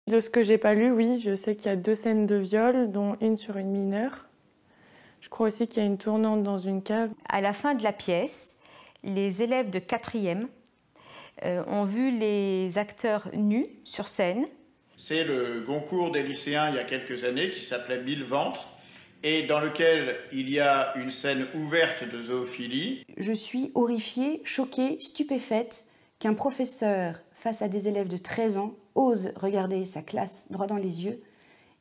De ce que j'ai pas lu, oui, je sais qu'il y a 2 scènes de viol, dont une sur une mineure. Je crois aussi qu'il y a une tournante dans une cave. À la fin de la pièce, les élèves de 4e ont vu les acteurs nus sur scène. C'est le concours des lycéens il y a quelques années qui s'appelait 1000 ventres et dans lequel il y a une scène ouverte de zoophilie. Je suis horrifiée, choquée, stupéfaite qu'un professeur, face à des élèves de 13 ans, ose regarder sa classe droit dans les yeux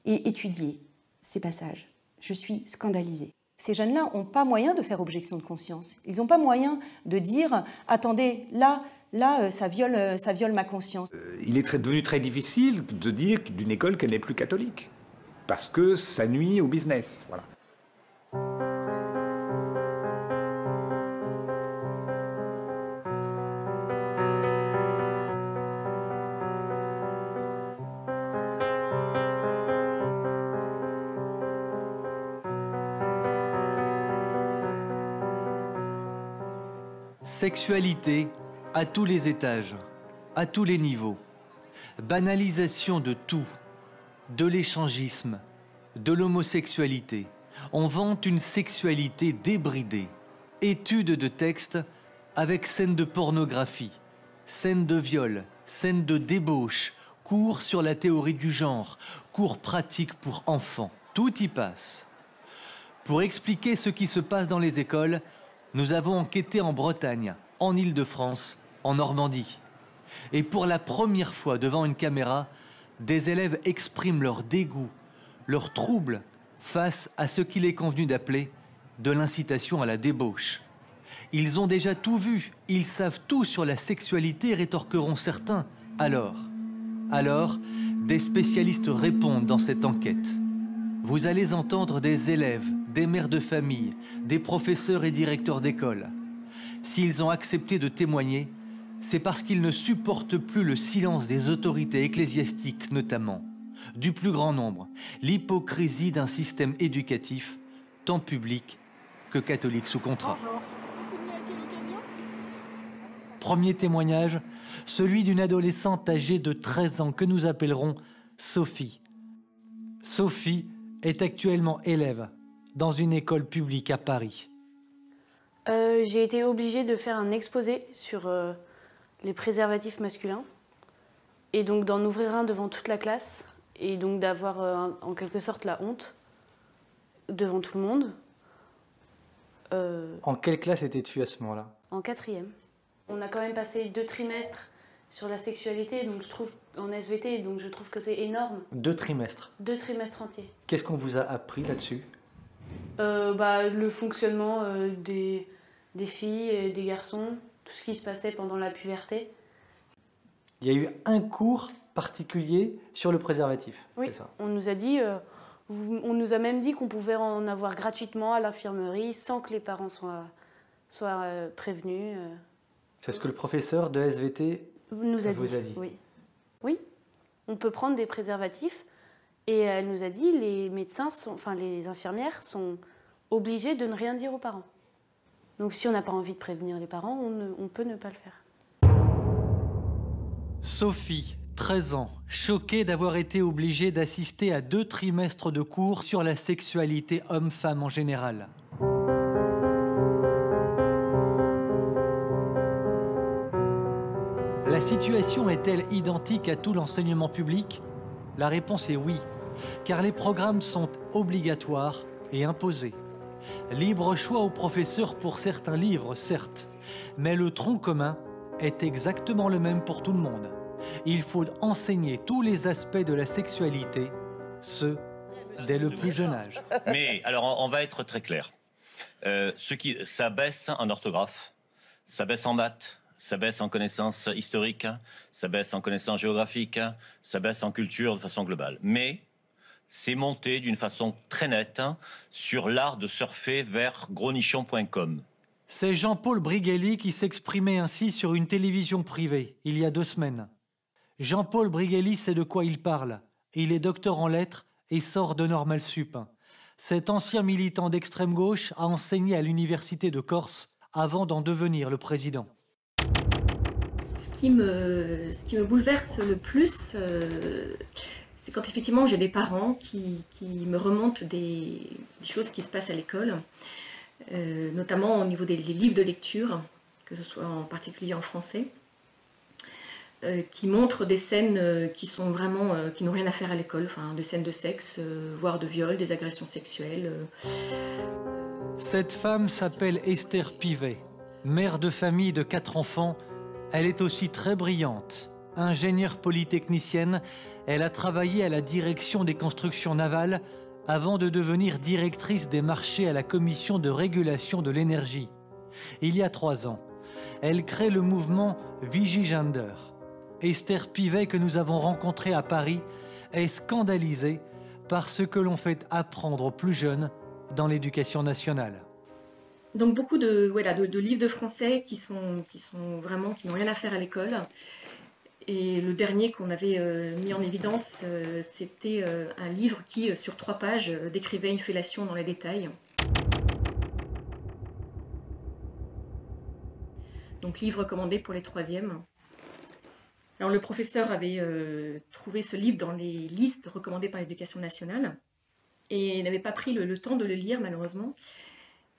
et étudier ces passages. Je suis scandalisée. Ces jeunes-là n'ont pas moyen de faire objection de conscience. Ils n'ont pas moyen de dire « Attendez, là, ça viole ma conscience ». Il est devenu très difficile de dire d'une école qu'elle n'est plus catholique, parce que ça nuit au business. Voilà. Sexualité à tous les étages, à tous les niveaux. Banalisation de tout, de l'échangisme, de l'homosexualité. On vante une sexualité débridée. Étude de texte avec scènes de pornographie, scènes de viol, scènes de débauche, cours sur la théorie du genre, cours pratiques pour enfants. Tout y passe. Pour expliquer ce qui se passe dans les écoles, nous avons enquêté en Bretagne, en Île-de-France, en Normandie. Et pour la première fois devant une caméra, des élèves expriment leur dégoût, leur trouble face à ce qu'il est convenu d'appeler de l'incitation à la débauche. Ils ont déjà tout vu, ils savent tout sur la sexualité, rétorqueront certains. Alors, des spécialistes répondent dans cette enquête. Vous allez entendre des élèves, des mères de famille, des professeurs et directeurs d'école. S'ils ont accepté de témoigner, c'est parce qu'ils ne supportent plus le silence des autorités ecclésiastiques notamment, du plus grand nombre, l'hypocrisie d'un système éducatif, tant public que catholique sous contrat. Premier témoignage, celui d'une adolescente âgée de 13 ans que nous appellerons Sophie. Sophie est actuellement élève dans une école publique à Paris. J'ai été obligée de faire un exposé sur les préservatifs masculins et donc d'en ouvrir un devant toute la classe et donc d'avoir en quelque sorte la honte devant tout le monde. En quelle classe étais-tu à ce moment-là? En 4e. On a quand même passé 2 trimestres sur la sexualité, donc je trouve en SVT, donc je trouve que c'est énorme. 2 trimestres? 2 trimestres entiers. Qu'est-ce qu'on vous a appris là-dessus? Le fonctionnement des filles et des garçons, tout ce qui se passait pendant la puberté. Il y a eu un cours particulier sur le préservatif, oui, c'est ça? On nous a dit, on nous a même dit qu'on pouvait en avoir gratuitement à l'infirmerie sans que les parents soient prévenus. C'est ce que le professeur de SVT vous a dit? Oui. Oui, on peut prendre des préservatifs et elle nous a dit les médecins, les infirmières sont obligées de ne rien dire aux parents. Donc si on n'a pas envie de prévenir les parents, on peut ne pas le faire. Sophie, 13 ans, choquée d'avoir été obligée d'assister à 2 trimestres de cours sur la sexualité homme-femme en général. La situation est-elle identique à tout l'enseignement public? La réponse est oui, car les programmes sont obligatoires et imposés. Libre choix aux professeurs pour certains livres, certes, mais le tronc commun est exactement le même pour tout le monde. Il faut enseigner tous les aspects de la sexualité, ce, dès le plus jeune âge. Mais, alors, on va être très clair. Ça baisse en orthographe, ça baisse en maths, ça baisse en connaissances historiques, ça baisse en connaissances géographiques, ça baisse en culture de façon globale. Mais c'est monté d'une façon très nette sur l'art de surfer vers grosnichon.com. C'est Jean-Paul Brigelli qui s'exprimait ainsi sur une télévision privée, il y a 2 semaines. Jean-Paul Brigelli sait de quoi il parle. Il est docteur en lettres et sort de Normal Sup. Cet ancien militant d'extrême gauche a enseigné à l'université de Corse avant d'en devenir le président. Ce qui me bouleverse le plus, c'est quand effectivement j'ai des parents qui me remontent des choses qui se passent à l'école, notamment au niveau des livres de lecture, que ce soit en particulier en français, qui montrent des scènes qui sont vraiment, qui n'ont rien à faire à l'école, des scènes de sexe, voire de viol, des agressions sexuelles. Cette femme s'appelle Esther Pivet, mère de famille de 4 enfants. Elle est aussi très brillante. Ingénieure polytechnicienne, elle a travaillé à la direction des constructions navales avant de devenir directrice des marchés à la Commission de régulation de l'énergie. Il y a 3 ans, elle crée le mouvement Vigigender. Esther Pivet, que nous avons rencontrée à Paris, est scandalisée par ce que l'on fait apprendre aux plus jeunes dans l'éducation nationale. Donc beaucoup de livres de français qui n'ont rien à faire à l'école. Et le dernier qu'on avait mis en évidence, c'était un livre qui, sur 3 pages, décrivait une fellation dans les détails. Donc livre recommandé pour les 3e. Alors le professeur avait trouvé ce livre dans les listes recommandées par l'Éducation nationale et n'avait pas pris le temps de le lire malheureusement.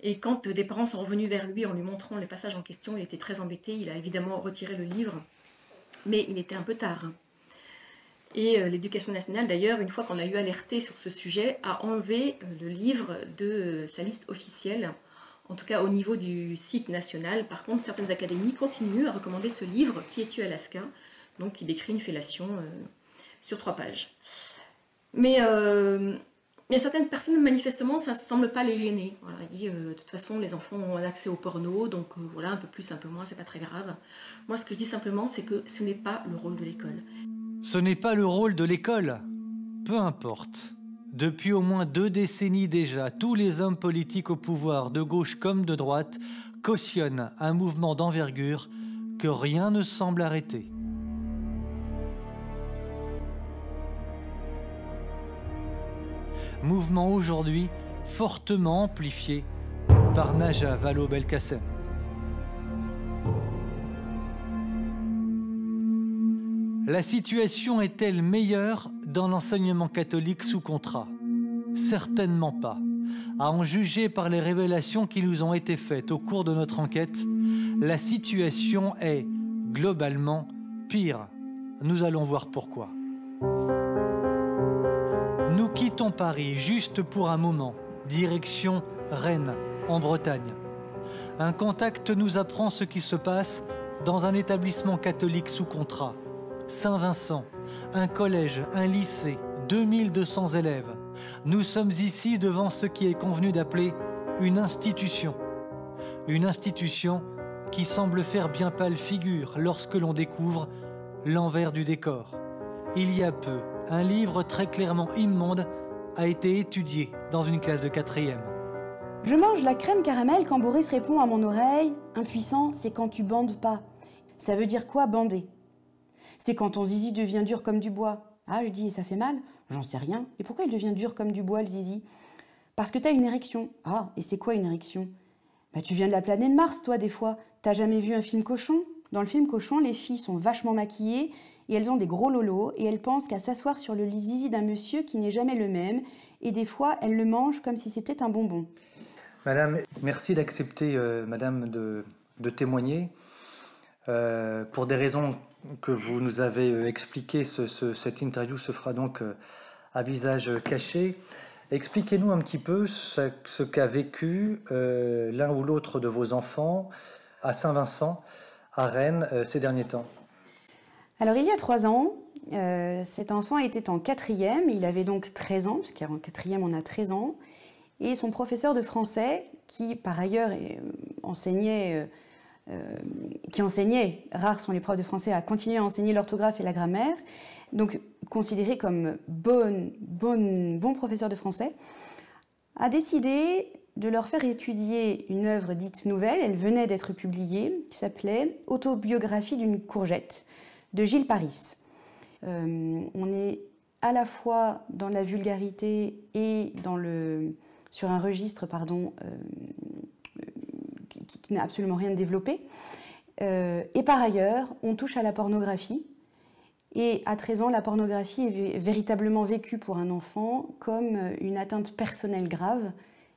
Et quand des parents sont revenus vers lui en lui montrant les passages en question, il était très embêté, il a évidemment retiré le livre, mais il était un peu tard. Et l'Éducation nationale, d'ailleurs, une fois qu'on a eu alerté sur ce sujet, a enlevé le livre de sa liste officielle, en tout cas au niveau du site national. Par contre, certaines académies continuent à recommander ce livre, Qui es-tu Alaska, donc qui décrit une fellation sur 3 pages. Mais il y a certaines personnes, manifestement, ça ne semble pas les gêner. Voilà, il dit, de toute façon, les enfants ont accès au porno, donc voilà, un peu plus, un peu moins, c'est pas très grave. Moi, ce que je dis simplement, c'est que ce n'est pas le rôle de l'école. Ce n'est pas le rôle de l'école. Peu importe. Depuis au moins 2 décennies déjà, tous les hommes politiques au pouvoir, de gauche comme de droite, cautionnent un mouvement d'envergure que rien ne semble arrêter. Mouvement aujourd'hui fortement amplifié par Najat Vallaud-Belkacem. La situation est-elle meilleure dans l'enseignement catholique sous contrat? Certainement pas. À en juger par les révélations qui nous ont été faites au cours de notre enquête, la situation est globalement pire. Nous allons voir pourquoi. Nous quittons Paris juste pour un moment, direction Rennes, en Bretagne. Un contact nous apprend ce qui se passe dans un établissement catholique sous contrat. Saint-Vincent, un collège, un lycée, 2200 élèves. Nous sommes ici devant ce qui est convenu d'appeler une institution. Une institution qui semble faire bien pâle figure lorsque l'on découvre l'envers du décor. Il y a peu, un livre très clairement immonde a été étudié dans une classe de 4e. Je mange la crème caramel quand Boris répond à mon oreille « Impuissant, c'est quand tu bandes pas ». Ça veut dire quoi, bander? C'est quand ton zizi devient dur comme du bois. Ah, je dis, et ça fait mal? J'en sais rien. Et pourquoi il devient dur comme du bois, le zizi? Parce que t'as une érection. Ah, et c'est quoi une érection? Bah, tu viens de la planète Mars, toi, des fois. T'as jamais vu un film cochon? Dans le film cochon, les filles sont vachement maquillées et elles ont des gros lolos et elles pensent qu'à s'asseoir sur le zizi d'un monsieur qui n'est jamais le même. Et des fois, elles le mangent comme si c'était un bonbon. Madame, merci d'accepter, madame, de témoigner. Pour des raisons que vous nous avez expliquées, cette interview se fera donc à visage caché. Expliquez-nous un petit peu ce qu'a vécu l'un ou l'autre de vos enfants à Saint-Vincent, à Rennes, ces derniers temps. Alors, il y a 3 ans, cet enfant était en 4e, il avait donc 13 ans, parce qu'en 4e, on a 13 ans, et son professeur de français, qui par ailleurs enseignait, rares sont les profs de français à continuer à enseigner l'orthographe et la grammaire, donc considéré comme bon professeur de français, a décidé de leur faire étudier une œuvre dite nouvelle, elle venait d'être publiée, qui s'appelait « Autobiographie d'une courgette » de Gilles Paris. On est à la fois dans la vulgarité et sur un registre qui n'a absolument rien de développé. Et par ailleurs, on touche à la pornographie. Et à 13 ans, la pornographie est véritablement vécue pour un enfant comme une atteinte personnelle grave.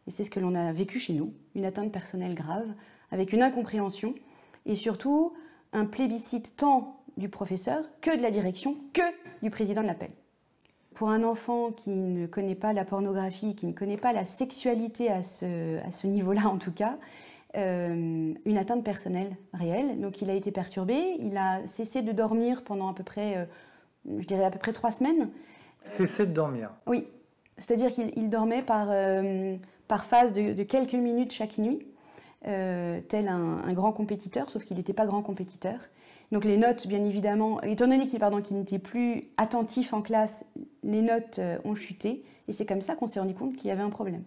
Et c'est ce que l'on a vécu chez nous, une atteinte personnelle grave, avec une incompréhension et surtout un plébiscite tant du professeur que de la direction, que du président de l'appel. Pour un enfant qui ne connaît pas la pornographie, qui ne connaît pas la sexualité à ce niveau-là en tout cas, une atteinte personnelle réelle. Donc il a été perturbé, il a cessé de dormir pendant à peu près 3 semaines. Cessé de dormir? Oui, c'est-à-dire qu'il dormait par phase de quelques minutes chaque nuit, tel un grand compétiteur, sauf qu'il n'était pas grand compétiteur. Donc les notes, bien évidemment, étant donné qu'il n'était plus attentif en classe, les notes ont chuté. Et c'est comme ça qu'on s'est rendu compte qu'il y avait un problème,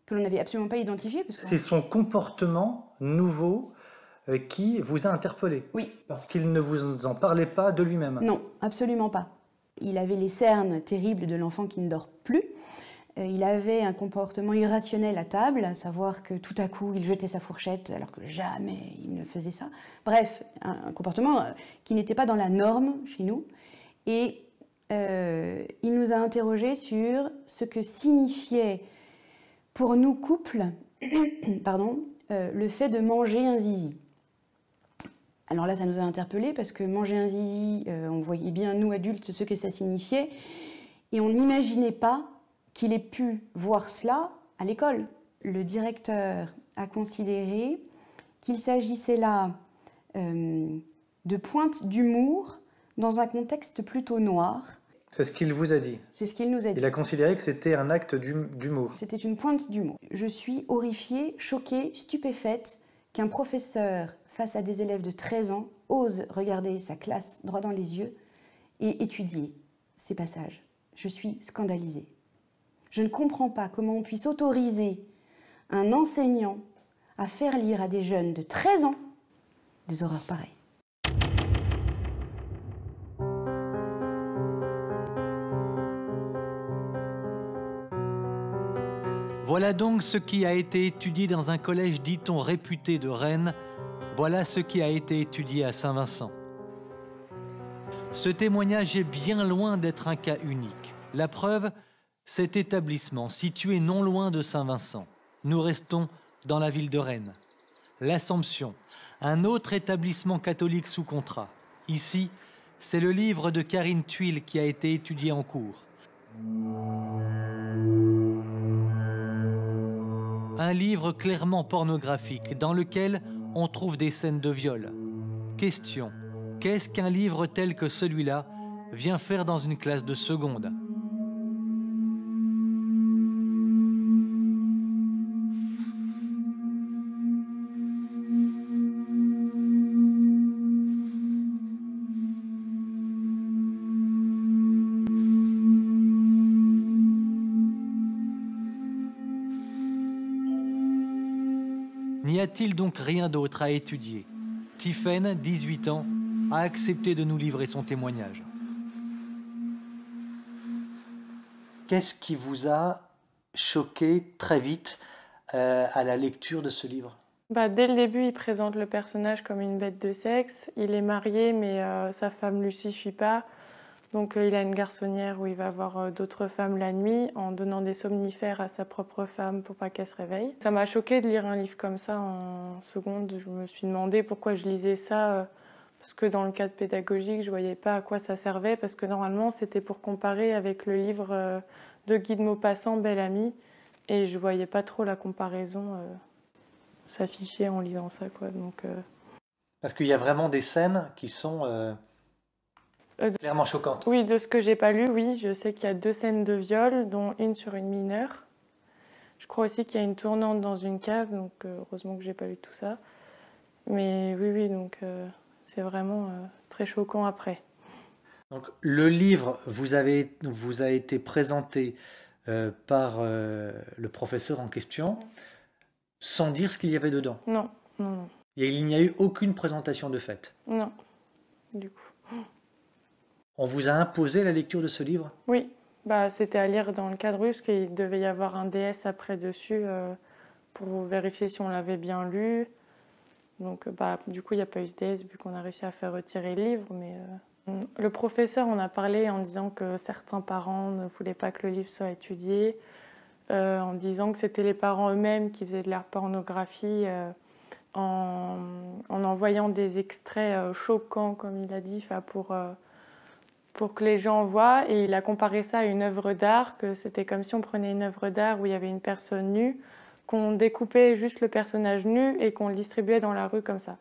que l'on n'avait absolument pas identifié. C'est son comportement nouveau qui vous a interpellé? Oui. Parce qu'il ne vous en parlait pas de lui-même? Non, absolument pas. Il avait les cernes terribles de l'enfant qui ne dort plus. Il avait un comportement irrationnel à table, à savoir que tout à coup, il jetait sa fourchette alors que jamais il ne faisait ça. Bref, un comportement qui n'était pas dans la norme chez nous. Et il nous a interrogés sur ce que signifiait pour nous, couples, le fait de manger un zizi. Alors là, ça nous a interpellés parce que manger un zizi, on voyait bien, nous adultes, ce que ça signifiait. Et on n'imaginait pas qu'il ait pu voir cela à l'école. Le directeur a considéré qu'il s'agissait là de pointes d'humour dans un contexte plutôt noir. C'est ce qu'il vous a dit. C'est ce qu'il nous a dit. Il a considéré que c'était un acte d'humour. C'était une pointe d'humour. Je suis horrifiée, choquée, stupéfaite qu'un professeur, face à des élèves de 13 ans, ose regarder sa classe droit dans les yeux et étudier ces passages. Je suis scandalisée. Je ne comprends pas comment on puisse autoriser un enseignant à faire lire à des jeunes de 13 ans des horreurs pareilles. Voilà donc ce qui a été étudié dans un collège, dit-on, réputé de Rennes. Voilà ce qui a été étudié à Saint-Vincent. Ce témoignage est bien loin d'être un cas unique. La preuve, cet établissement situé non loin de Saint-Vincent. Nous restons dans la ville de Rennes. L'Assomption, un autre établissement catholique sous contrat. Ici, c'est le livre de Karine Thuil qui a été étudié en cours. Un livre clairement pornographique dans lequel on trouve des scènes de viol. Question, qu'est-ce qu'un livre tel que celui-là vient faire dans une classe de seconde ? N'y a-t-il donc rien d'autre à étudier ? Tiphaine, 18 ans, a accepté de nous livrer son témoignage. Qu'est-ce qui vous a choqué très vite à la lecture de ce livre ? Dès le début, il présente le personnage comme une bête de sexe. Il est marié, mais sa femme ne lui suffit pas. Donc il a une garçonnière où il va voir d'autres femmes la nuit en donnant des somnifères à sa propre femme pour pas qu'elle se réveille. Ça m'a choquée de lire un livre comme ça en seconde. Je me suis demandé pourquoi je lisais ça, parce que dans le cadre pédagogique, je voyais pas à quoi ça servait, parce que normalement c'était pour comparer avec le livre de Guy de Maupassant, Belle Amie, et je voyais pas trop la comparaison s'afficher en lisant ça, quoi. Donc, Parce qu'il y a vraiment des scènes qui sont clairement choquantes. Oui, de ce que j'ai pas lu, oui, je sais qu'il y a 2 scènes de viol, dont une sur une mineure. Je crois aussi qu'il y a une tournante dans une cave, donc heureusement que j'ai pas lu tout ça. Mais oui, donc c'est vraiment très choquant après. Donc le livre vous a été présenté par le professeur en question, sans dire ce qu'il y avait dedans. Non. Et il n'y a eu aucune présentation de fait. Non, du coup. On vous a imposé la lecture de ce livre ? Oui, c'était à lire dans le cadre russe, qu'il devait y avoir un DS après dessus pour vérifier si on l'avait bien lu. Donc du coup, il n'y a pas eu ce DS vu qu'on a réussi à faire retirer le livre. Mais le professeur en a parlé en disant que certains parents ne voulaient pas que le livre soit étudié, en disant que c'était les parents eux-mêmes qui faisaient de la pornographie en envoyant des extraits choquants, comme il a dit, pour que les gens voient. Et il a comparé ça à une œuvre d'art, que c'était comme si on prenait une œuvre d'art où il y avait une personne nue, qu'on découpait juste le personnage nu et qu'on le distribuait dans la rue comme ça.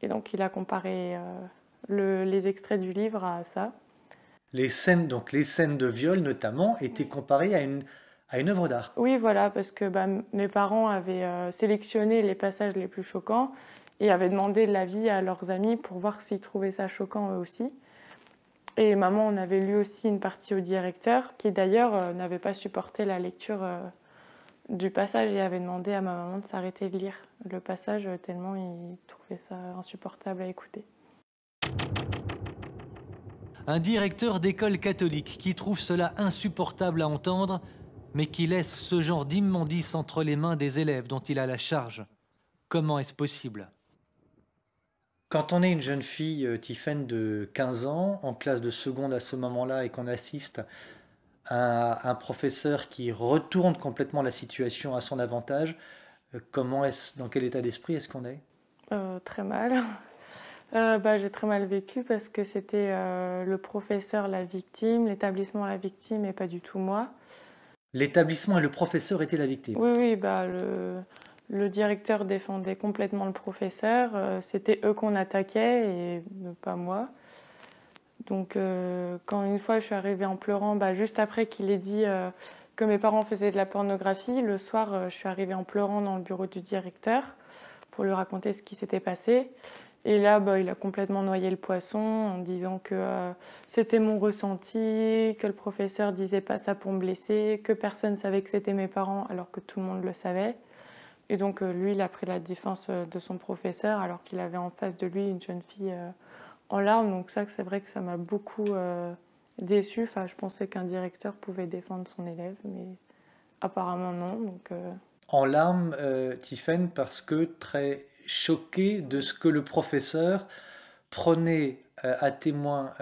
Et donc il a comparé les extraits du livre à ça. Les scènes de viol notamment étaient comparées à une œuvre d'art. Oui, voilà, parce que mes parents avaient sélectionné les passages les plus choquants et avaient demandé l'avis à leurs amis pour voir s'ils trouvaient ça choquant eux aussi. Et maman, on avait lu aussi une partie au directeur, qui d'ailleurs n'avait pas supporté la lecture du passage et avait demandé à ma maman de s'arrêter de lire le passage tellement il trouvait ça insupportable à écouter. Un directeur d'école catholique qui trouve cela insupportable à entendre, mais qui laisse ce genre d'immondice entre les mains des élèves dont il a la charge. Comment est-ce possible ? Quand on est une jeune fille, Tiphaine, de 15 ans, en classe de seconde à ce moment-là, et qu'on assiste à un professeur qui retourne complètement la situation à son avantage, dans quel état d'esprit est-ce qu'on est ? Très mal. J'ai très mal vécu parce que c'était le professeur la victime, l'établissement la victime et pas du tout moi. L'établissement et le professeur étaient la victime. Oui, le directeur défendait complètement le professeur. C'était eux qu'on attaquait et pas moi. Donc quand une fois je suis arrivée en pleurant, juste après qu'il ait dit que mes parents faisaient de la pornographie, le soir je suis arrivée en pleurant dans le bureau du directeur pour lui raconter ce qui s'était passé. Et là, il a complètement noyé le poisson en disant que c'était mon ressenti, que le professeur disait pas ça pour me blesser, que personne savait que c'était mes parents alors que tout le monde le savait. Et donc lui, il a pris la défense de son professeur alors qu'il avait en face de lui une jeune fille en larmes. Donc ça, c'est vrai que ça m'a beaucoup déçue. Enfin, je pensais qu'un directeur pouvait défendre son élève, mais apparemment non. Donc, En larmes, Tiffaine, parce que très choquée de ce que le professeur prenait à témoin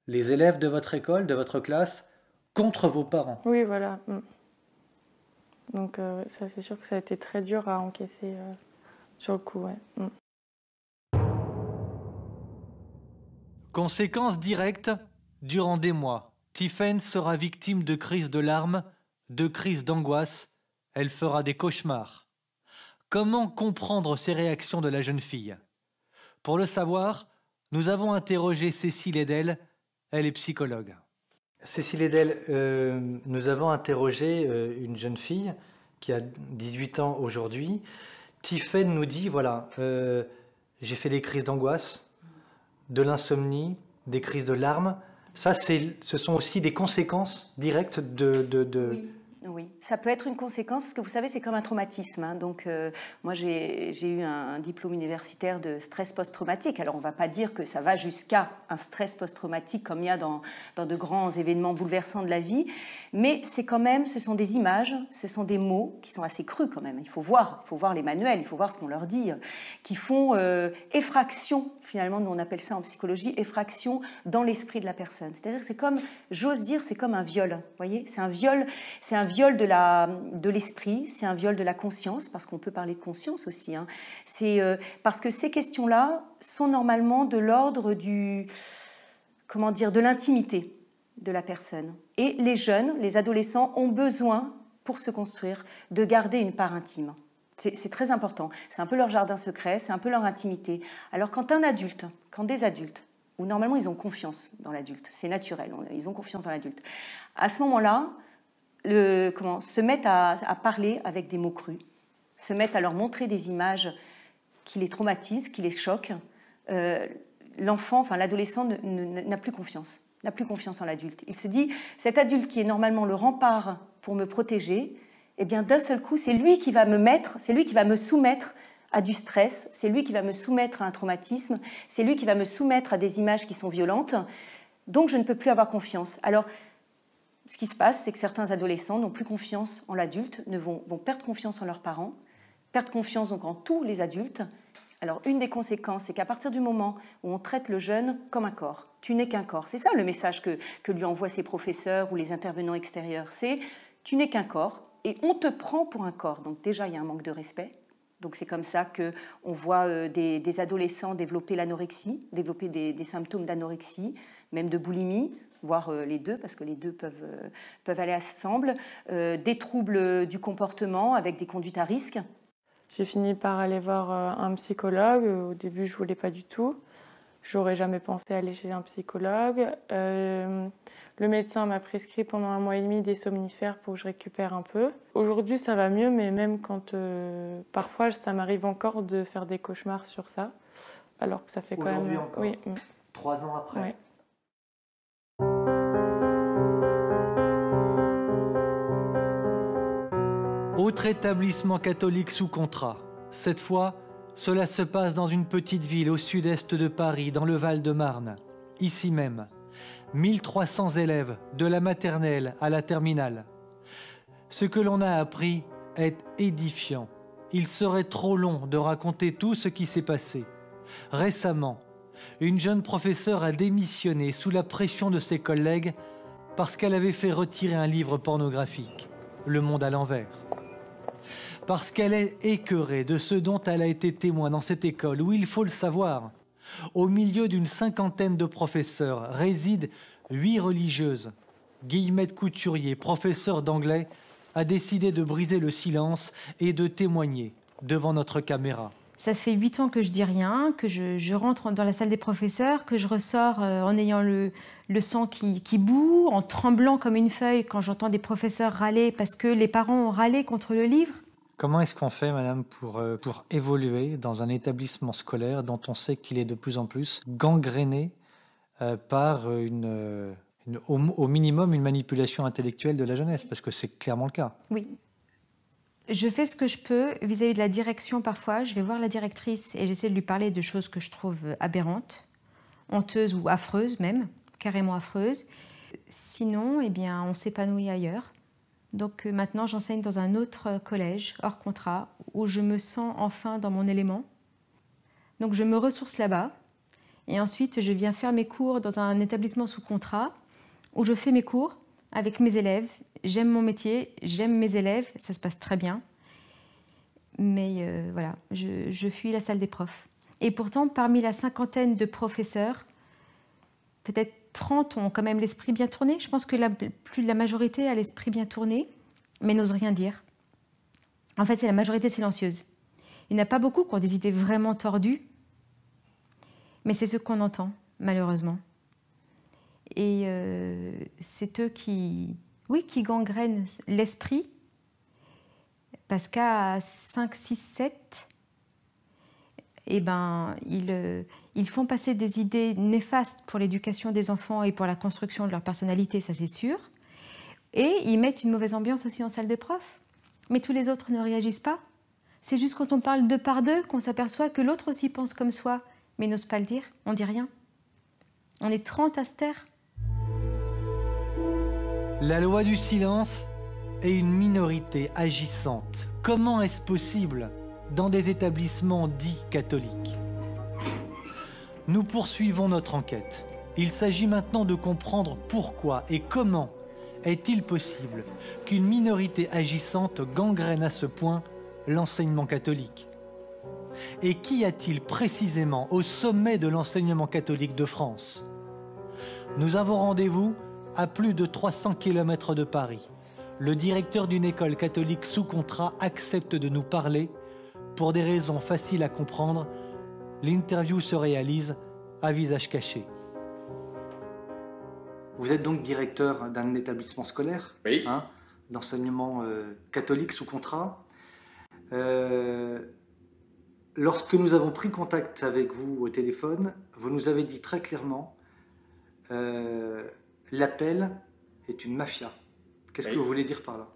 les élèves de votre école, de votre classe, contre vos parents. Oui, voilà. Donc ça, c'est sûr que ça a été très dur à encaisser sur le coup. Ouais. Conséquence directe, durant des mois, Tiffaine sera victime de crises de larmes, de crises d'angoisse. Elle fera des cauchemars. Comment comprendre ces réactions de la jeune fille? Pour le savoir, nous avons interrogé Cécile Edel, elle est psychologue. Cécile Edel, nous avons interrogé une jeune fille qui a 18 ans aujourd'hui. Tiffaine nous dit, voilà, j'ai fait des crises d'angoisse, de l'insomnie, des crises de larmes. Ça, ce sont aussi des conséquences directes de... Oui, ça peut être une conséquence parce que vous savez, c'est comme un traumatisme. Donc, moi, j'ai eu un diplôme universitaire de stress post-traumatique. Alors, on ne va pas dire que ça va jusqu'à un stress post-traumatique comme il y a dans de grands événements bouleversants de la vie, mais c'est quand même, ce sont des images, ce sont des mots qui sont assez crus quand même. Il faut voir les manuels, il faut voir ce qu'on leur dit, qui font effraction. Finalement, nous on appelle ça en psychologie effraction dans l'esprit de la personne. C'est-à-dire que c'est comme, j'ose dire, c'est comme un viol. Vous voyez, c'est un viol de l'esprit, c'est un viol de la conscience, parce qu'on peut parler de conscience aussi. C'est parce que ces questions-là sont normalement de l'ordre de l'intimité de la personne. Et les jeunes, les adolescents ont besoin, pour se construire, de garder une part intime. C'est très important. C'est un peu leur jardin secret, c'est un peu leur intimité. Alors quand des adultes, où normalement ils ont confiance dans l'adulte, c'est naturel, ils ont confiance dans l'adulte, à ce moment-là, se mettent à parler avec des mots crus, se mettent à leur montrer des images qui les traumatisent, qui les choquent, l'adolescent n'a plus confiance en l'adulte. Il se dit, cet adulte qui est normalement le rempart pour me protéger, eh bien d'un seul coup, c'est lui qui va me soumettre à du stress, c'est lui qui va me soumettre à un traumatisme, c'est lui qui va me soumettre à des images qui sont violentes, donc je ne peux plus avoir confiance. Alors, ce qui se passe, c'est que certains adolescents n'ont plus confiance en l'adulte, vont perdre confiance en leurs parents, perdre confiance donc en tous les adultes. Alors, une des conséquences, c'est qu'à partir du moment où on traite le jeune comme un corps, tu n'es qu'un corps. C'est ça le message que lui envoient ses professeurs ou les intervenants extérieurs, c'est tu n'es qu'un corps et on te prend pour un corps. Donc déjà, il y a un manque de respect. Donc c'est comme ça qu'on voit des adolescents développer l'anorexie, développer des symptômes d'anorexie, même de boulimie, voire les deux, parce que les deux peuvent aller ensemble, des troubles du comportement avec des conduites à risque. J'ai fini par aller voir un psychologue. Au début, je ne voulais pas du tout. J'aurais jamais pensé aller chez un psychologue. Le médecin m'a prescrit pendant 1 mois et demi des somnifères pour que je récupère un peu. Aujourd'hui, ça va mieux, mais même quand parfois, ça m'arrive encore de faire des cauchemars sur ça, alors que ça fait quand même... Aujourd'hui encore, oui. 3 ans après. Oui. Autre établissement catholique sous contrat. Cette fois, cela se passe dans une petite ville au sud-est de Paris, dans le Val-de-Marne. Ici même, 1300 élèves, de la maternelle à la terminale. Ce que l'on a appris est édifiant. Il serait trop long de raconter tout ce qui s'est passé. Récemment, une jeune professeure a démissionné sous la pression de ses collègues parce qu'elle avait fait retirer un livre pornographique, Le Monde à l'envers. Parce qu'elle est écœurée de ce dont elle a été témoin dans cette école où, il faut le savoir, Au milieu d'une cinquantaine de professeurs résident 8 religieuses. Guillemette Couturier, professeur d'anglais, a décidé de briser le silence et de témoigner devant notre caméra. Ça fait 8 ans que je dis rien, que je rentre dans la salle des professeurs, que je ressors en ayant le sang qui bout, en tremblant comme une feuille quand j'entends des professeurs râler parce que les parents ont râlé contre le livre. Comment est-ce qu'on fait, madame, pour évoluer dans un établissement scolaire dont on sait qu'il est de plus en plus gangréné par au minimum une manipulation intellectuelle de la jeunesse, parce que c'est clairement le cas. Oui. Je fais ce que je peux vis-à-vis de la direction parfois. Je vais voir la directrice et j'essaie de lui parler de choses que je trouve aberrantes, honteuses ou affreuses même, carrément affreuses. Sinon, eh bien, on s'épanouit ailleurs. Donc maintenant, j'enseigne dans un autre collège, hors contrat, où je me sens enfin dans mon élément. Donc je me ressource là-bas. Et ensuite, je viens faire mes cours dans un établissement sous contrat, où je fais mes cours avec mes élèves. J'aime mon métier, j'aime mes élèves, ça se passe très bien. Mais voilà, je fuis la salle des profs. Et pourtant, parmi la cinquantaine de professeurs, peut-être 30 ont quand même l'esprit bien tourné. Je pense que plus de la majorité a l'esprit bien tourné, mais n'ose rien dire. En fait, c'est la majorité silencieuse. Il n'y en a pas beaucoup qui ont des idées vraiment tordues, mais c'est ce qu'on entend, malheureusement. Et c'est eux qui gangrènent l'esprit, parce qu'à 5, 6, 7, eh ben, ils font passer des idées néfastes pour l'éducation des enfants et pour la construction de leur personnalité, ça c'est sûr. Et ils mettent une mauvaise ambiance aussi en salle de prof. Mais tous les autres ne réagissent pas. C'est juste quand on parle deux par deux qu'on s'aperçoit que l'autre aussi pense comme soi, mais n'ose pas le dire, on dit rien. On est 30 à se taire. La loi du silence est une minorité agissante. Comment est-ce possible dans des établissements dits catholiques? Nous poursuivons notre enquête. Il s'agit maintenant de comprendre pourquoi et comment est-il possible qu'une minorité agissante gangrène à ce point l'enseignement catholique? Et qu'y a-t-il précisément au sommet de l'enseignement catholique de France? Nous avons rendez-vous à plus de 300 km de Paris. Le directeur d'une école catholique sous contrat accepte de nous parler. Pour des raisons faciles à comprendre, l'interview se réalise à visage caché. Vous êtes donc directeur d'un établissement scolaire, oui, d'enseignement catholique sous contrat. Lorsque nous avons pris contact avec vous au téléphone, vous nous avez dit très clairement l'appel est une mafia. Qu'est-ce que vous voulez dire par là?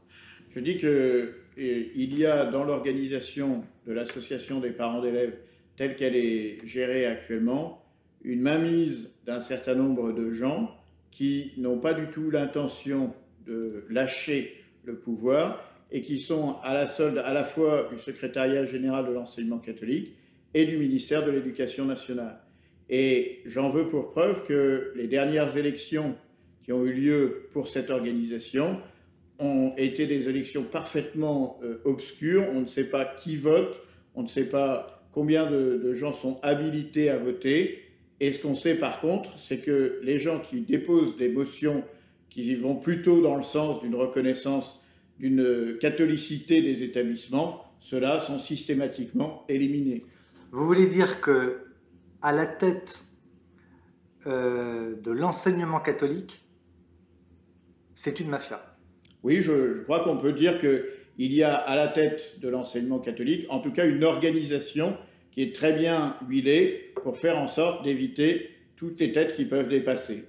Je dis qu'il y a dans l'organisation de l'association des parents d'élèves telle qu'elle est gérée actuellement une mainmise d'un certain nombre de gens qui n'ont pas du tout l'intention de lâcher le pouvoir et qui sont à la solde à la fois du secrétariat général de l'enseignement catholique et du ministère de l'Éducation nationale. Et j'en veux pour preuve que les dernières élections qui ont eu lieu pour cette organisation ont été des élections parfaitement obscures. On ne sait pas qui vote, on ne sait pas combien de gens sont habilités à voter. Et ce qu'on sait par contre, c'est que les gens qui déposent des motions qui vont plutôt dans le sens d'une reconnaissance d'une catholicité des établissements, ceux-là sont systématiquement éliminés. Vous voulez dire que à la tête de l'enseignement catholique, c'est une mafia? Oui, je crois qu'on peut dire qu'il y a à la tête de l'enseignement catholique, en tout cas, une organisation qui est très bien huilée pour faire en sorte d'éviter toutes les têtes qui peuvent dépasser.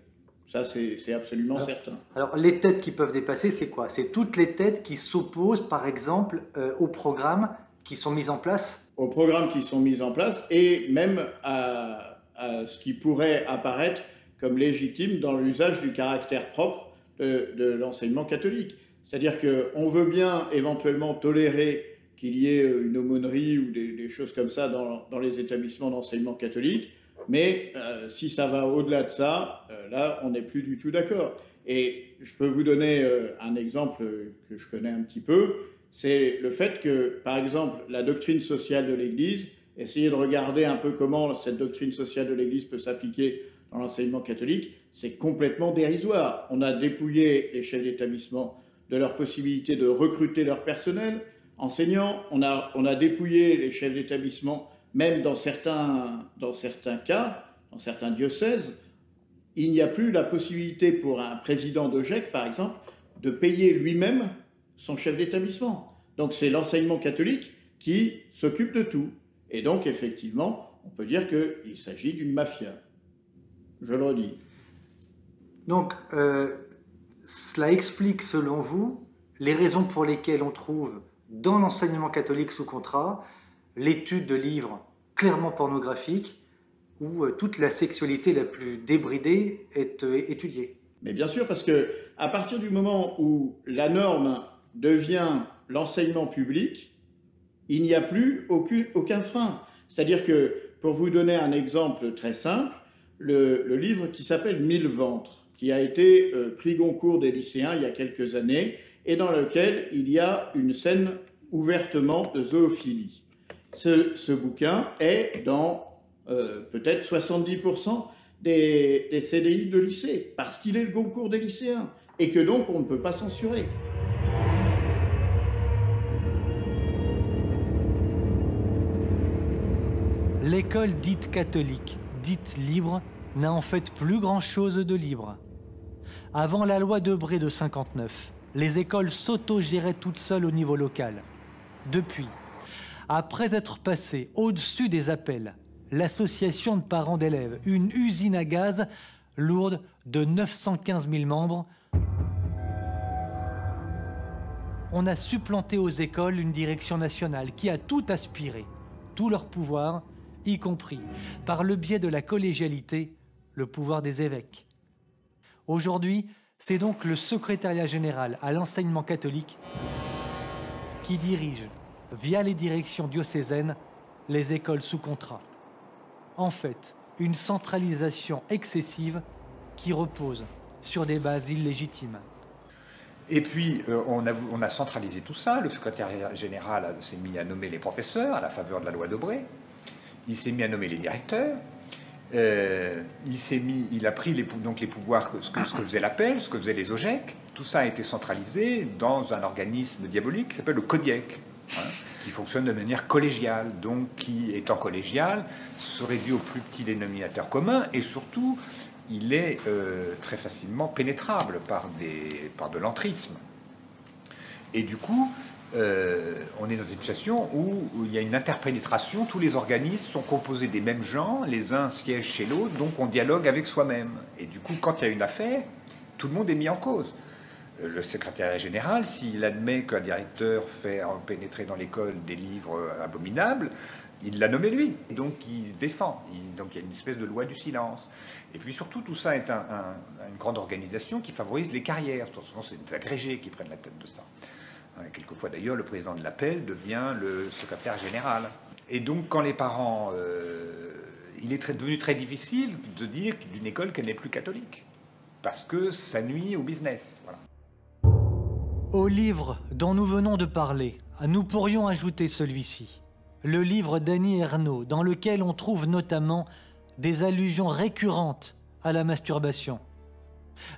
Ça, c'est absolument certain. Alors, les têtes qui peuvent dépasser, c'est quoi? C'est toutes les têtes qui s'opposent, par exemple, aux programmes qui sont mis en place? Aux programmes qui sont mis en place et même à ce qui pourrait apparaître comme légitime dans l'usage du caractère propre de l'enseignement catholique. C'est-à-dire qu'on veut bien éventuellement tolérer qu'il y ait une aumônerie ou des choses comme ça dans les établissements d'enseignement catholique, mais si ça va au-delà de ça, là, on n'est plus du tout d'accord. Et je peux vous donner un exemple que je connais un petit peu, c'est le fait que, par exemple, la doctrine sociale de l'Église essayer de regarder un peu comment cette doctrine sociale de l'Église peut s'appliquer dans l'enseignement catholique, c'est complètement dérisoire. On a dépouillé les chefs d'établissement de leur possibilité de recruter leur personnel enseignant, on a dépouillé les chefs d'établissement, même dans certains cas, dans certains diocèses, il n'y a plus la possibilité pour un président de GEC, par exemple, de payer lui-même son chef d'établissement. Donc c'est l'enseignement catholique qui s'occupe de tout. Et donc effectivement, on peut dire qu'il s'agit d'une mafia. Je le redis. Donc, cela explique, selon vous, les raisons pour lesquelles on trouve dans l'enseignement catholique sous contrat l'étude de livres clairement pornographiques où toute la sexualité la plus débridée est étudiée. Mais bien sûr, parce qu'à partir du moment où la norme devient l'enseignement public, il n'y a plus aucun frein. C'est-à-dire que, pour vous donner un exemple très simple, le livre qui s'appelle « 1000 ventres », qui a été prix Goncourt des lycéens il y a quelques années, et dans lequel il y a une scène ouvertement de zoophilie. Ce bouquin est dans peut-être 70% des CDI de lycée, parce qu'il est le Goncourt des lycéens, et que donc on ne peut pas censurer. L'école dite catholique, dite libre, n'a en fait plus grand-chose de libre. Avant la loi Debré de 59, les écoles s'auto-géraient toutes seules au niveau local. Depuis, après être passées au-dessus des appels, l'association de parents d'élèves, une usine à gaz lourde de 915 000 membres, on a supplanté aux écoles une direction nationale qui a tout aspiré, tout leur pouvoir, y compris, par le biais de la collégialité, le pouvoir des évêques. Aujourd'hui, c'est donc le secrétariat général à l'enseignement catholique qui dirige, via les directions diocésaines, les écoles sous contrat. En fait, une centralisation excessive qui repose sur des bases illégitimes. Et puis, on a centralisé tout ça. Le secrétariat général s'est mis à nommer les professeurs à la faveur de la loi Debré. Il s'est mis à nommer les directeurs. Il a pris les pouvoirs, ce que faisait l'appel, ce que faisaient les OGEC. Tout ça a été centralisé dans un organisme diabolique qui s'appelle le CODIEC, qui fonctionne de manière collégiale, donc qui, étant collégial, se réduit au plus petit dénominateur commun, et surtout, il est très facilement pénétrable par de l'entrisme. Et du coup, on est dans une situation où il y a une interpénétration, tous les organismes sont composés des mêmes gens, les uns siègent chez l'autre, donc on dialogue avec soi-même. Et du coup, quand il y a une affaire, tout le monde est mis en cause. Le secrétariat général, s'il admet qu'un directeur fait pénétrer dans l'école des livres abominables, il l'a nommé lui, donc il défend. Donc il y a une espèce de loi du silence. Et puis surtout, tout ça est une grande organisation qui favorise les carrières. Souvent, c'est des agrégés qui prennent la tête de ça. Quelquefois d'ailleurs, le président de l'appel devient le secrétaire général. Et donc quand les parents... il est devenu très difficile de dire d'une école qu'elle n'est plus catholique, parce que ça nuit au business. Voilà. Au livre dont nous venons de parler, nous pourrions ajouter celui-ci, le livre d'Annie Ernaux, dans lequel on trouve notamment des allusions récurrentes à la masturbation.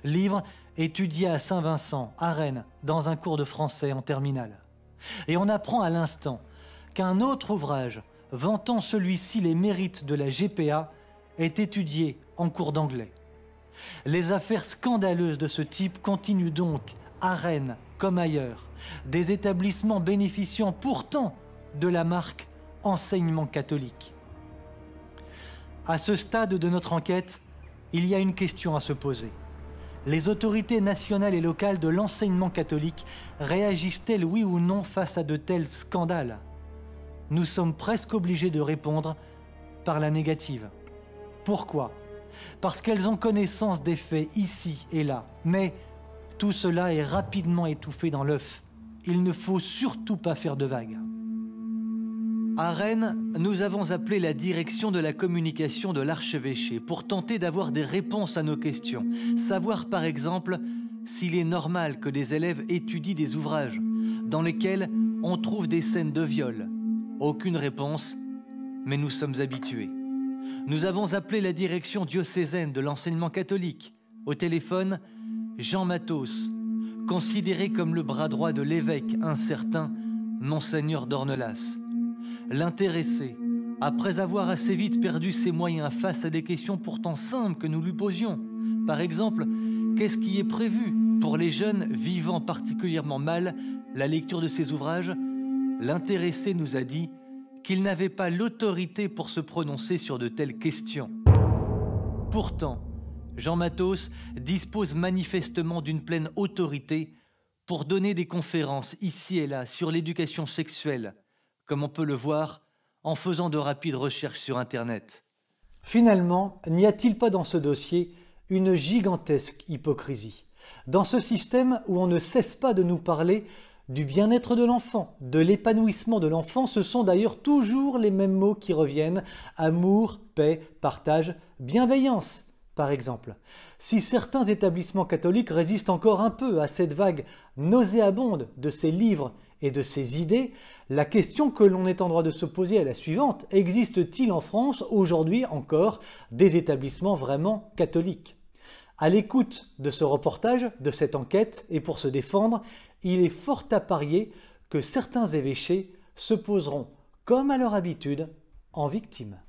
Livre étudié à Saint-Vincent, à Rennes, dans un cours de français en terminale. Et on apprend à l'instant qu'un autre ouvrage, vantant celui-ci les mérites de la GPA, est étudié en cours d'anglais. Les affaires scandaleuses de ce type continuent donc, à Rennes comme ailleurs, des établissements bénéficiant pourtant de la marque enseignement catholique. À ce stade de notre enquête, il y a une question à se poser. Les autorités nationales et locales de l'enseignement catholique réagissent-elles oui ou non face à de tels scandales? Nous sommes presque obligés de répondre par la négative. Pourquoi? Parce qu'elles ont connaissance des faits ici et là, mais tout cela est rapidement étouffé dans l'œuf. Il ne faut surtout pas faire de vagues. À Rennes, nous avons appelé la direction de la communication de l'archevêché pour tenter d'avoir des réponses à nos questions. Savoir par exemple s'il est normal que des élèves étudient des ouvrages dans lesquels on trouve des scènes de viol. Aucune réponse, mais nous sommes habitués. Nous avons appelé la direction diocésaine de l'enseignement catholique. Au téléphone, Jean Matos, considéré comme le bras droit de l'évêque, un certain Monseigneur d'Ornelas. L'intéressé, après avoir assez vite perdu ses moyens face à des questions pourtant simples que nous lui posions. Par exemple, qu'est-ce qui est prévu pour les jeunes vivant particulièrement mal la lecture de ces ouvrages? L'intéressé nous a dit qu'il n'avait pas l'autorité pour se prononcer sur de telles questions. Pourtant, Jean Matos dispose manifestement d'une pleine autorité pour donner des conférences ici et là sur l'éducation sexuelle, comme on peut le voir en faisant de rapides recherches sur Internet. Finalement, n'y a-t-il pas dans ce dossier une gigantesque hypocrisie? Dans ce système où on ne cesse pas de nous parler du bien-être de l'enfant, de l'épanouissement de l'enfant, ce sont d'ailleurs toujours les mêmes mots qui reviennent: amour, paix, partage, bienveillance, par exemple. Si certains établissements catholiques résistent encore un peu à cette vague nauséabonde de ces livres et de ces idées, la question que l'on est en droit de se poser est la suivante: existe-t-il en France aujourd'hui encore des établissements vraiment catholiques? À l'écoute de ce reportage, de cette enquête, et pour se défendre, il est fort à parier que certains évêchés se poseront, comme à leur habitude, en victimes.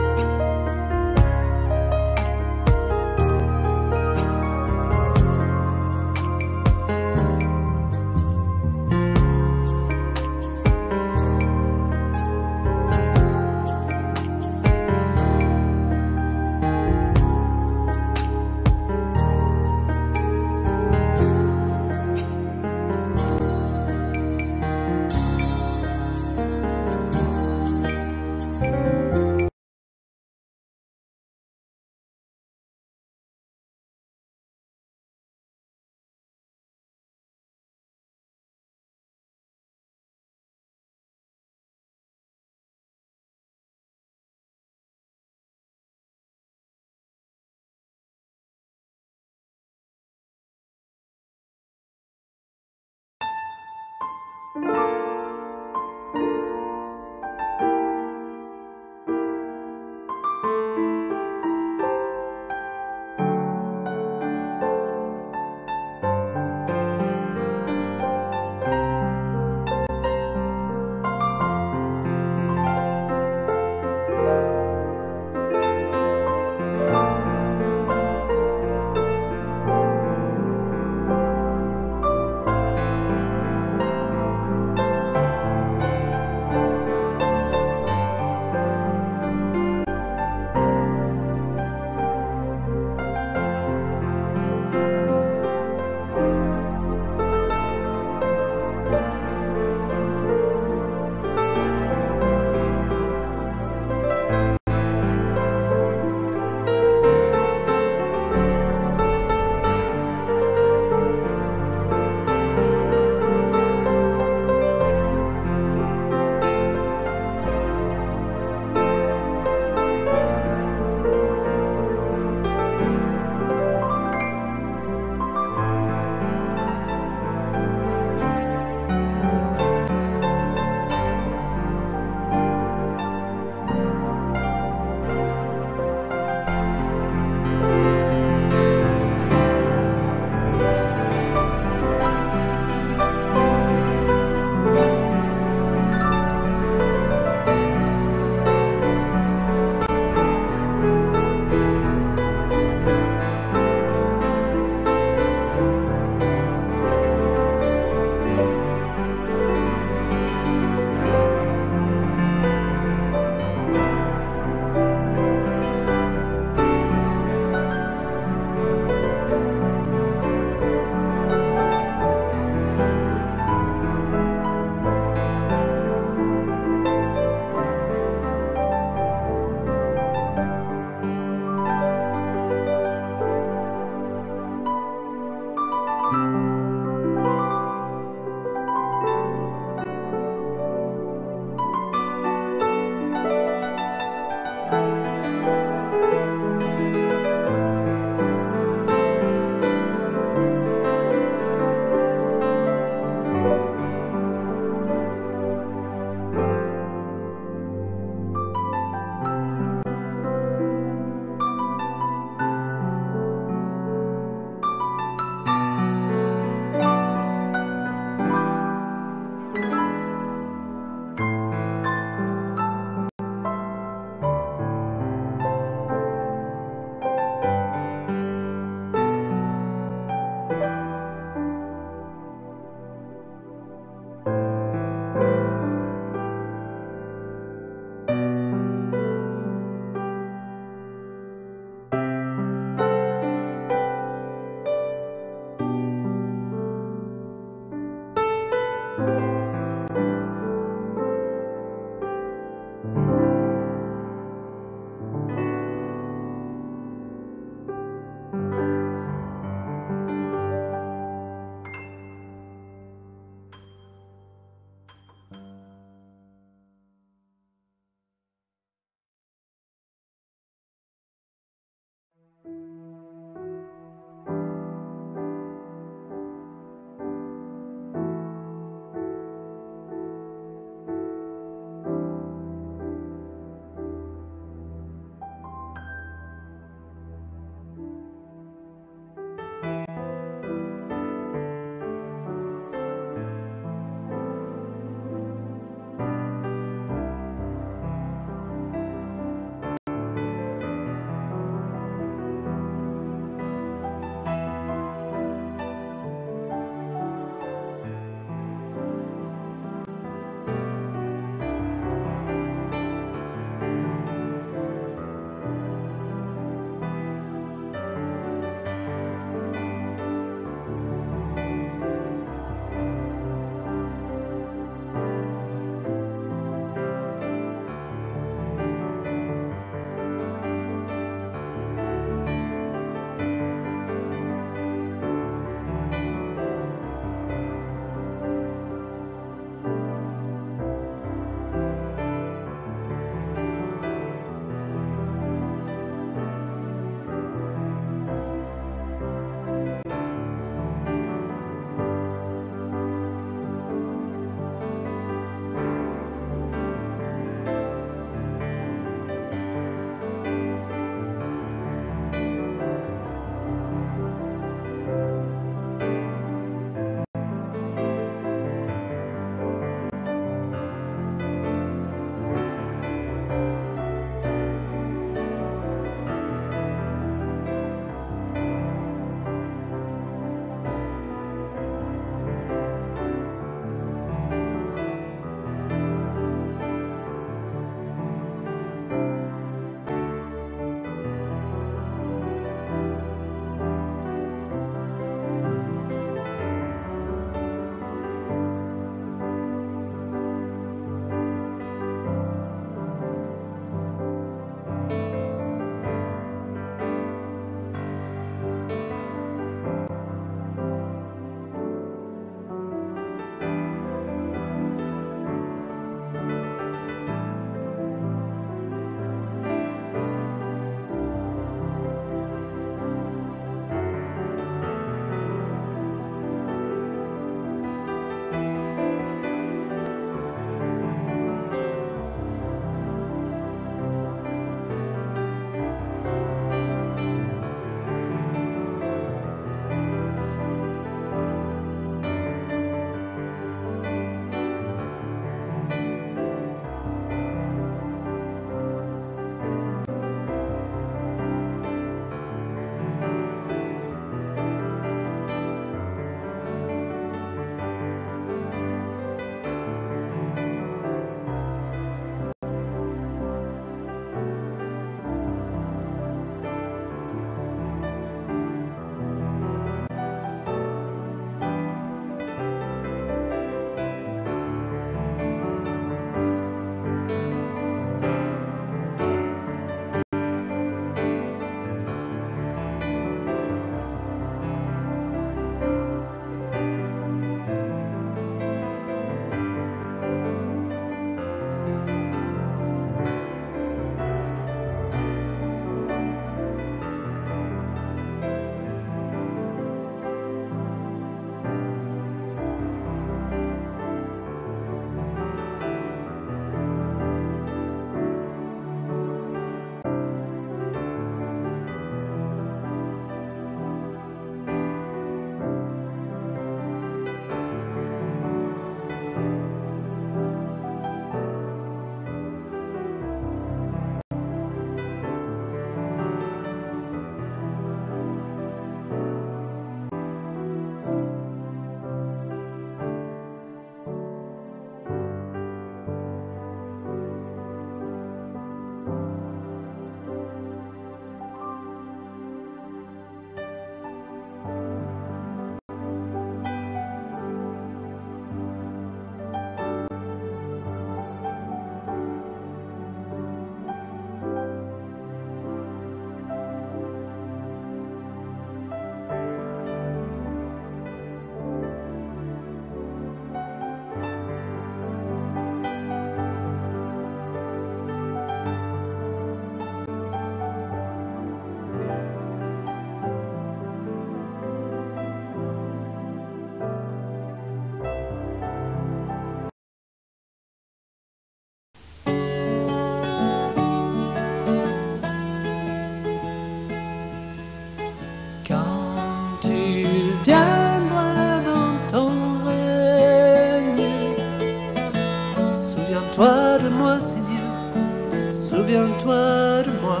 souviens-toi de moi.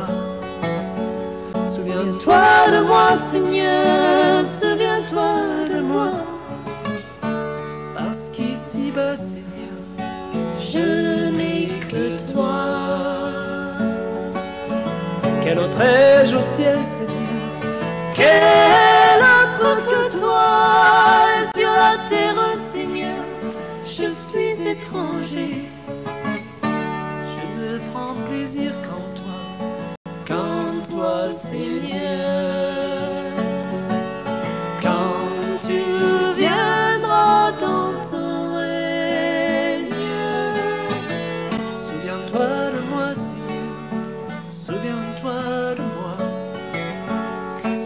Souviens-toi de moi, Seigneur, souviens-toi de moi. Parce qu'ici-bas, Seigneur, je n'ai que toi. Quel autre ai-je au ciel, Seigneur? Quel autre que toi? Et sur la terre, Seigneur, je suis étranger. Je ne prends plaisir qu'en toi, Seigneur. Quand tu viendras dans ton règne, souviens-toi de moi, Seigneur, souviens-toi de moi.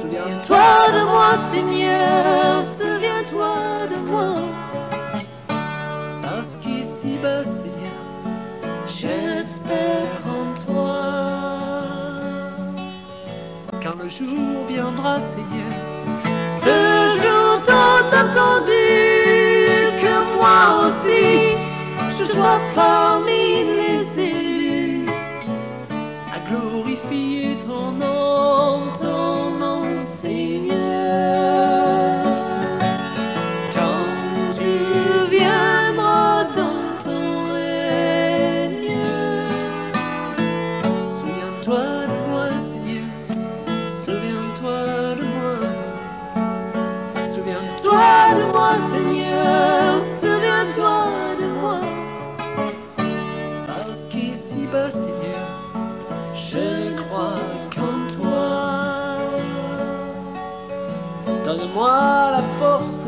Souviens-toi de moi, Seigneur, souviens-toi de moi. Parce qu'ici-bas, Seigneur, j'espère en toi. Quand le jour viendra, Seigneur, ce jour tant attendu, que moi aussi je sois parmi les élus, à glorifier ton nom, Seigneur. Quand tu viendras dans ton règne, souviens-toi de moi, Seigneur, souviens-toi de moi. Souviens-toi de moi, Seigneur, souviens-toi de moi. Parce qu'ici-bas, Seigneur, je ne crois qu'en toi. Donne-moi la force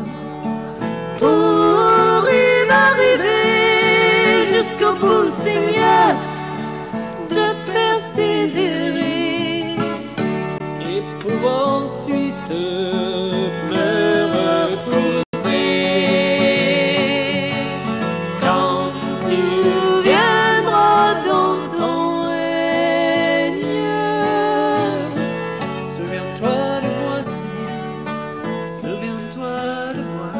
pour y arriver jusqu'au bout, Seigneur, de persévérer et pour ensuite me reposer. Quand tu viendras dans ton règne, souviens-toi de moi, Seigneur, souviens-toi de moi.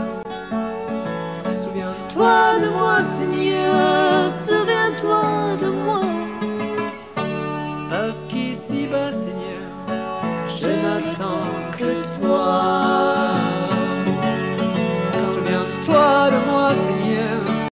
Souviens-toi de moi, Seigneur, souviens-toi de moi. Parce qu'ici-bas, Seigneur, je